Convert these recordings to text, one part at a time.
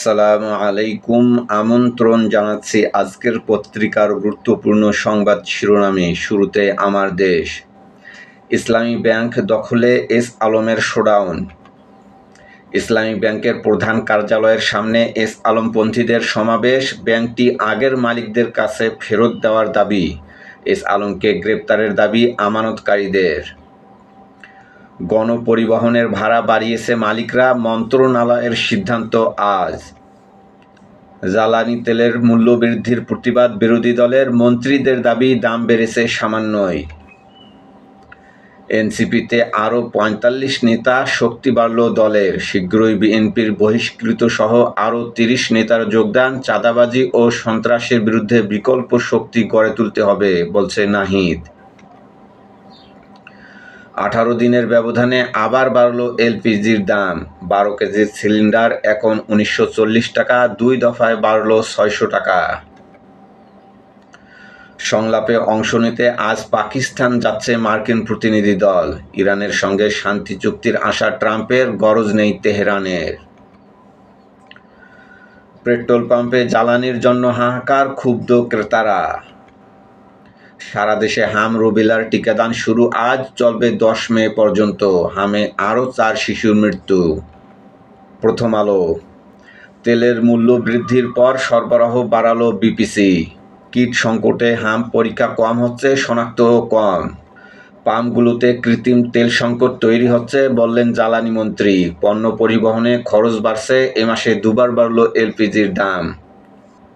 আসসালামু আলাইকুম। আমন্ত্রণ জানাচ্ছি আজকের পত্রিকার গুরুত্বপূর্ণ সংবাদ শিরোনামে। শুরুতে আমার দেশ। ইসলামী ব্যাংক দখলে এস আলমের শোডাউন। ইসলামী ব্যাংকের প্রধান কার্যালয়ের সামনে এস আলমপন্থীদের সমাবেশ। ব্যাংকটি আগের মালিকদের কাছে ফেরত দেওয়ার দাবি। এস আলমকে গ্রেপ্তারের দাবি আমানতকারীদের। গণপরিবহনের ভাড়া বাড়িয়েছে মালিকরা, মন্ত্রণালয়ের সিদ্ধান্ত আজ। জ্বালানি তেলের মূল্যবৃদ্ধির প্রতিবাদ বিরোধী দলের, মন্ত্রীদের দাবি দাম বেড়েছে সামান্যই। এনসিপিতে আরও ৪৫ নেতা, শক্তি বাড়ল দলের। শীঘ্রই বিএনপির বহিষ্কৃত সহ আরও ৩০ নেতার যোগদান। চাঁদাবাজি ও সন্ত্রাসের বিরুদ্ধে বিকল্প শক্তি গড়ে তুলতে হবে, বলছে নাহিদ। ১৮ দিনের ব্যবধানে আবার বাড়ল এলপিজির দাম। ১২ কেজির সিলিন্ডার এখন ১৯৪০ টাকা, ২ দফায় বাড়ল ৬০০ টাকা। সংলাপে অংশ নিতে আজ পাকিস্তান যাচ্ছে মার্কিন প্রতিনিধি দল। ইরানের সঙ্গে শান্তি চুক্তির আশা ট্রাম্পের, গরজ নেই তেহরানের। পেট্রোল পাম্পে জ্বালানির জন্য হাহাকার, ক্ষুব্ধ ক্রেতারা। সারা দেশে হাম রুবেলার টিকাদান শুরু আজ, চলবে ১০ মে পর্যন্ত। হামে আরও ৪ শিশুর মৃত্যু। প্রথম আলো। তেলের মূল্য বৃদ্ধির পর সরবরাহ বাড়ালো বিপিসি। কিট সংকটে হাম পরীক্ষা কম হচ্ছে, শনাক্তও কম। পাম্পগুলোতে কৃত্রিম তেল সংকট তৈরি হচ্ছে, বললেন জ্বালানি মন্ত্রী। পণ্য পরিবহনে খরচ বাড়ছে, এ মাসে দুবার বাড়ল এলপিজির দাম।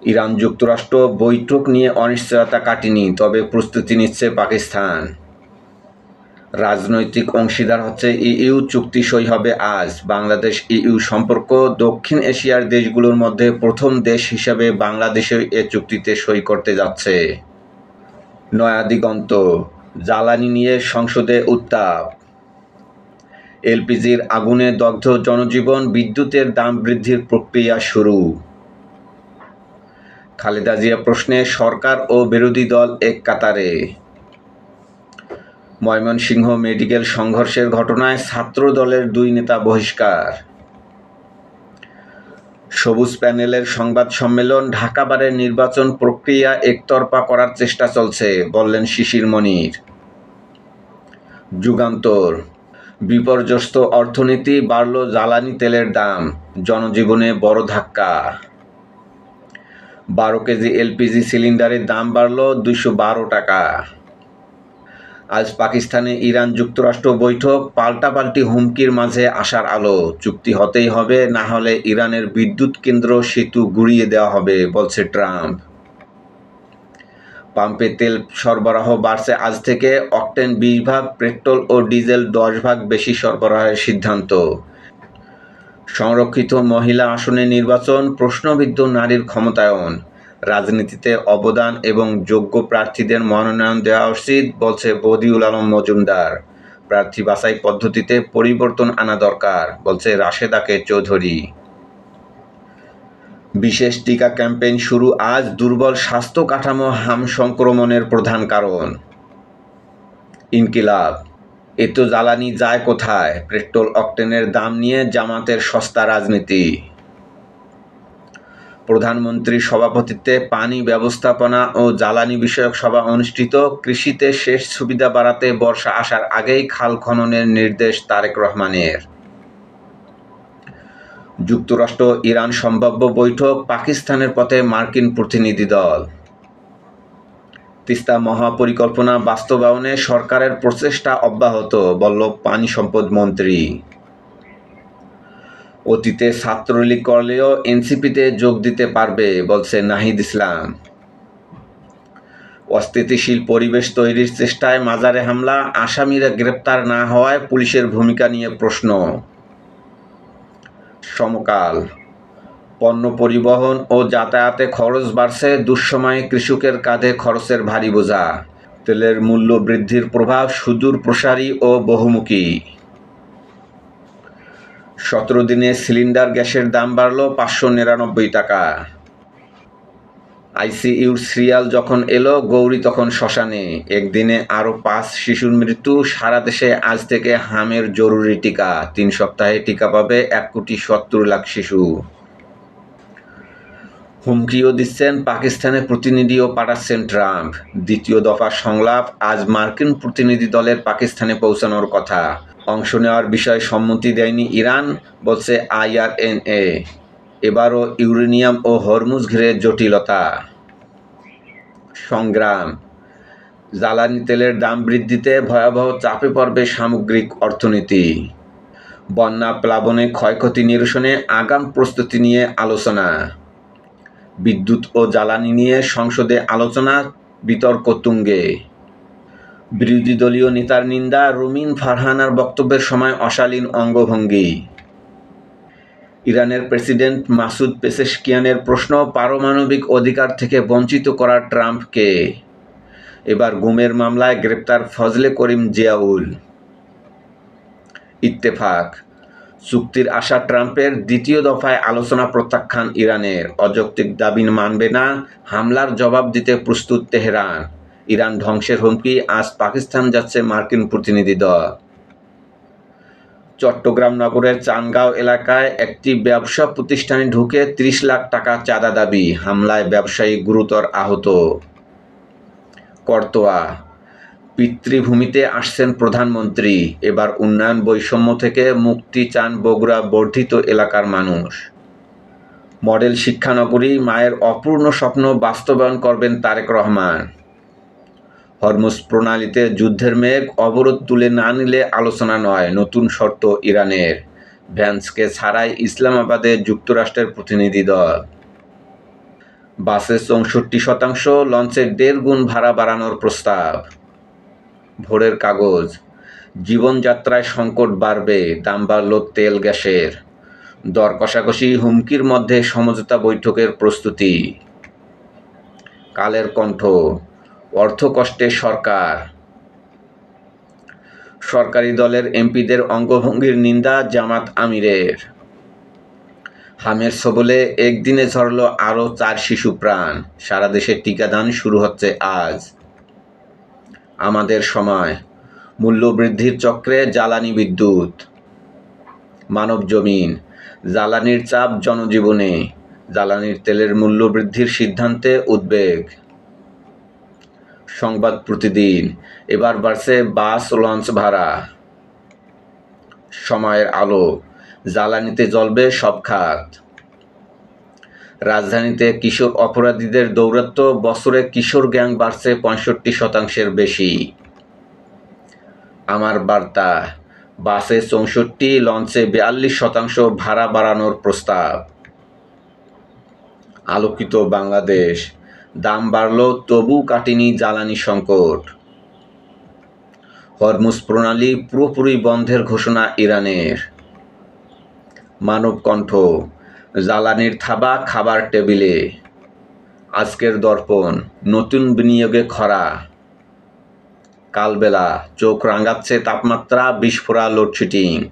ইরান যুক্তরাষ্ট্র বৈঠক নিয়ে অনিশ্চয়তা কাটেনি, তবে প্রস্তুতি নিচ্ছে পাকিস্তান। রাজনৈতিক অংশীদার হচ্ছে ইইউ, চুক্তি সই হবে আজ। বাংলাদেশ ইইউ সম্পর্ক। দক্ষিণ এশিয়ার দেশগুলোর মধ্যে প্রথম দেশ হিসেবে বাংলাদেশও এ চুক্তিতে সই করতে যাচ্ছে। নয়া দিগন্ত। জ্বালানি নিয়ে সংসদে উত্তাপ। এলপিজির আগুনে দগ্ধ জনজীবন, বিদ্যুতের দাম বৃদ্ধির প্রক্রিয়া শুরু। খালেদা জিয়া প্রশ্নে সরকার ও বিরোধী দল এক কাতারে। ময়মনসিংহ মেডিকেল সংঘর্ষের ঘটনায় ছাত্র দলের ২ নেতা বহিষ্কার। সবুজ প্যানেলের সংবাদ সম্মেলন। ঢাকা বারের নির্বাচন প্রক্রিয়া একতরফা করার চেষ্টা চলছে, বললেন শিশির মনির। যুগান্তর। বিপর্যস্ত অর্থনীতি, বাড়ল জ্বালানি তেলের দাম, জনজীবনে বড় ধাক্কা। ১২ কেজি এলপিজি সিলিন্ডারের দাম বাড়ল ২১২ টাকা। আজ পাকিস্তানে ইরান যুক্তরাষ্ট্র বৈঠক, পাল্টাপাল্টি হুমকির মাঝে আশার আলো। চুক্তি হতেই হবে, না হলে ইরানের বিদ্যুৎ কেন্দ্র সেতু গুঁড়িয়ে দেওয়া হবে, বলছে ট্রাম্প। পাম্পে তেল সরবরাহ বাড়ছে আজ থেকে। অকটেন ২০ ভাগ, পেট্রোল ও ডিজেল ১০ ভাগ বেশি সরবরাহের সিদ্ধান্ত। সংরক্ষিত মহিলা আসনে নির্বাচন, প্রশ্নবিদ্ধ নারীর ক্ষমতায়ন। রাজনীতিতে অবদান এবং যোগ্য প্রার্থীদের মনোনয়ন দেওয়া উচিত, বলছে বদিউল আলম মজুমদার। প্রার্থী বাছাই পদ্ধতিতে পরিবর্তন আনা দরকার, বলছে রাশেদা কে চৌধুরী। বিশেষ টিকা ক্যাম্পেইন শুরু আজ। দুর্বল স্বাস্থ্য কাঠামো হাম সংক্রমণের প্রধান কারণ। ইনকিলাব। এত জ্বালানি যায় কোথায়? পেট্রোল অকটেনের দাম নিয়ে জামাতের সস্তা রাজনীতি। প্রধানমন্ত্রীর সভাপতিত্বে পানি ব্যবস্থাপনা ও জ্বালানি বিষয়ক সভা অনুষ্ঠিত। কৃষিতে সেচ সুবিধা বাড়াতে বর্ষা আসার আগেই খাল খননের নির্দেশ তারেক রহমানের। যুক্তরাষ্ট্র ইরান সম্ভাব্য বৈঠক, পাকিস্তানের পথে মার্কিন প্রতিনিধি দল। তিস্তা মহাপরিকল্পনা বাস্তবায়নে সরকারের প্রচেষ্টা অব্যাহত, বলল পানি সম্পদ মন্ত্রী। অতীতে ছাত্রলীগ করলেও এনসিপিতে যোগ দিতে পারবে, বলছে নাহিদ ইসলাম। অস্থিতিশীল পরিবেশ তৈরির চেষ্টায় মাজারে হামলা, আসামিরা গ্রেপ্তার না হওয়ায় পুলিশের ভূমিকা নিয়ে প্রশ্ন। সমকাল। পণ্য পরিবহন ও যাতায়াতে খরচ বাড়ছে, দুঃসময়ে কৃষকের কাঁধে খরচের ভারী বোঝা। তেলের মূল্য বৃদ্ধির প্রভাব সুদূর প্রসারী ও বহুমুখী। ১৭ দিনে সিলিন্ডার গ্যাসের দাম বাড়ল ৫৯৯ টাকা। আইসিইউর সিরিয়াল যখন এলো, গৌরী তখন শ্মশানে। একদিনে আরও ৫ শিশুর মৃত্যু। সারা দেশে আজ থেকে হামের জরুরি টিকা। ৩ সপ্তাহে টিকা পাবে ১,৭০,০০,০০০ শিশু। হুমকিও দিচ্ছেন, পাকিস্তানে প্রতিনিধিও পাঠাচ্ছেন ট্রাম্প। দ্বিতীয় দফা সংলাপ আজ মার্কিন প্রতিনিধি দলের পাকিস্তানে পৌঁছানোর কথা। অংশ নেওয়ার বিষয়ে সম্মতি দেয়নি ইরান, বলছে IRNA। এবারও ইউরেনিয়াম ও হরমুজ ঘিরে জটিলতা। সংগ্রাম, জ্বালানি তেলের দাম বৃদ্ধিতে ভয়াবহ চাপে পড়বে সামগ্রিক অর্থনীতি। বন্যা প্লাবনে ক্ষয়ক্ষতি নিরসনে আগাম প্রস্তুতি নিয়ে আলোচনা। বিদ্যুৎ ও জ্বালানি নিয়ে সংসদে আলোচনা, বিতর্ক তুঙ্গে। বিরোধী দলীয় নেতার নিন্দা, রুমিন ফারহানার বক্তব্যের সময় অশালীন অঙ্গভঙ্গি। ইরানের প্রেসিডেন্ট মাসুদ পেজেশকিয়ানের প্রশ্ন, পারমাণবিক অধিকার থেকে বঞ্চিত করা ট্রাম্পকে। এবার গুমের মামলায় গ্রেপ্তার ফজলে করিম জিয়াউল। ইত্তেফাক, চুক্তির আশা ট্রাম্পের, দ্বিতীয় দফায় আলোচনা প্রত্যাখ্যান ইরানের। অযৌক্তিক দাবি মানবে না, হামলার জবাব দিতে প্রস্তুত তেহরান। ইরান ধ্বংসের হুমকি, আজ পাকিস্তান যাচ্ছে মার্কিন প্রতিনিধি দল। চট্টগ্রাম নগরের চানগাঁও এলাকায় একটি ব্যবসা প্রতিষ্ঠানে ঢুকে ৩০ লাখ টাকা চাঁদা দাবি, হামলায় ব্যবসায়ী গুরুতর আহত। করতোয়া, পিতৃভূমিতে আসছেন প্রধানমন্ত্রী, এবার উন্নয়ন বৈষম্য থেকে মুক্তি চান বগুড়া বর্ধিত এলাকার মানুষ। মডেল শিক্ষানগরী, মায়ের অপূর্ণ স্বপ্ন বাস্তবায়ন করবেন তারেক রহমান। হরমুজ প্রণালীতে যুদ্ধের মেঘ, অবরোধ তুলে না নিলে আলোচনা নয়, নতুন শর্ত ইরানের। ভ্যান্সকে ছাড়াই ইসলামাবাদে যুক্তরাষ্ট্রের প্রতিনিধি দল। বাসে ৬৪%, লঞ্চে ১.৫ গুণ ভাড়া বাড়ানোর প্রস্তাব। ভোরের কাগজ, জীবনযাত্রায় সংকট বাড়বে, দাম বাড়ল তেল গ্যাসের। দর কষাকষি, হুমকির মধ্যে সমঝোতা বৈঠকের প্রস্তুতি। কালের কণ্ঠ, অর্থকষ্টে সরকার। সরকারি দলের এমপিদের অঙ্গভঙ্গির নিন্দা জামাত আমিরের। হামের ছবলে একদিনে ঝরল আরও ৪ শিশু প্রাণ, সারা দেশে টিকাদান শুরু হচ্ছে আজ। আমাদের সময়, মূল্যবৃদ্ধির চক্রে জ্বালানি বিদ্যুৎ। মানবজমিন, জ্বালানির চাপ জনজীবনে, জ্বালানির তেলের মূল্য বৃদ্ধির সিদ্ধান্তে উদ্বেগ। সংবাদ প্রতিদিন, এবার বাড়ছে বাস লঞ্চ ভাড়া। সময়ের আলো, জ্বালানিতে জ্বলবে সব খাত। রাজধানীতে কিশোর অপরাধীদের দৌরাত্ম্য, বছরে কিশোর গ্যাং বাড়ছে ৬৫%-এর বেশি। আমার বার্তা, বাসে ৬৪, লঞ্চে ৪২% ভাড়া বাড়ানোর প্রস্তাব। আলোকিত বাংলাদেশ, দাম বাড়ল তবু কাটেনি জ্বালানি সংকট। হরমুজ প্রণালী পুরোপুরি বন্ধের ঘোষণা ইরানের। মানবকণ্ঠ, জ্বালানির থাবা খাবার টেবিলে। আজকের দর্পণ, নতুন বিনিয়োগে খরা। কালবেলা, চোখ রাঙাচ্ছে তাপমাত্রা, বিস্ফোরা লোডশেডিং।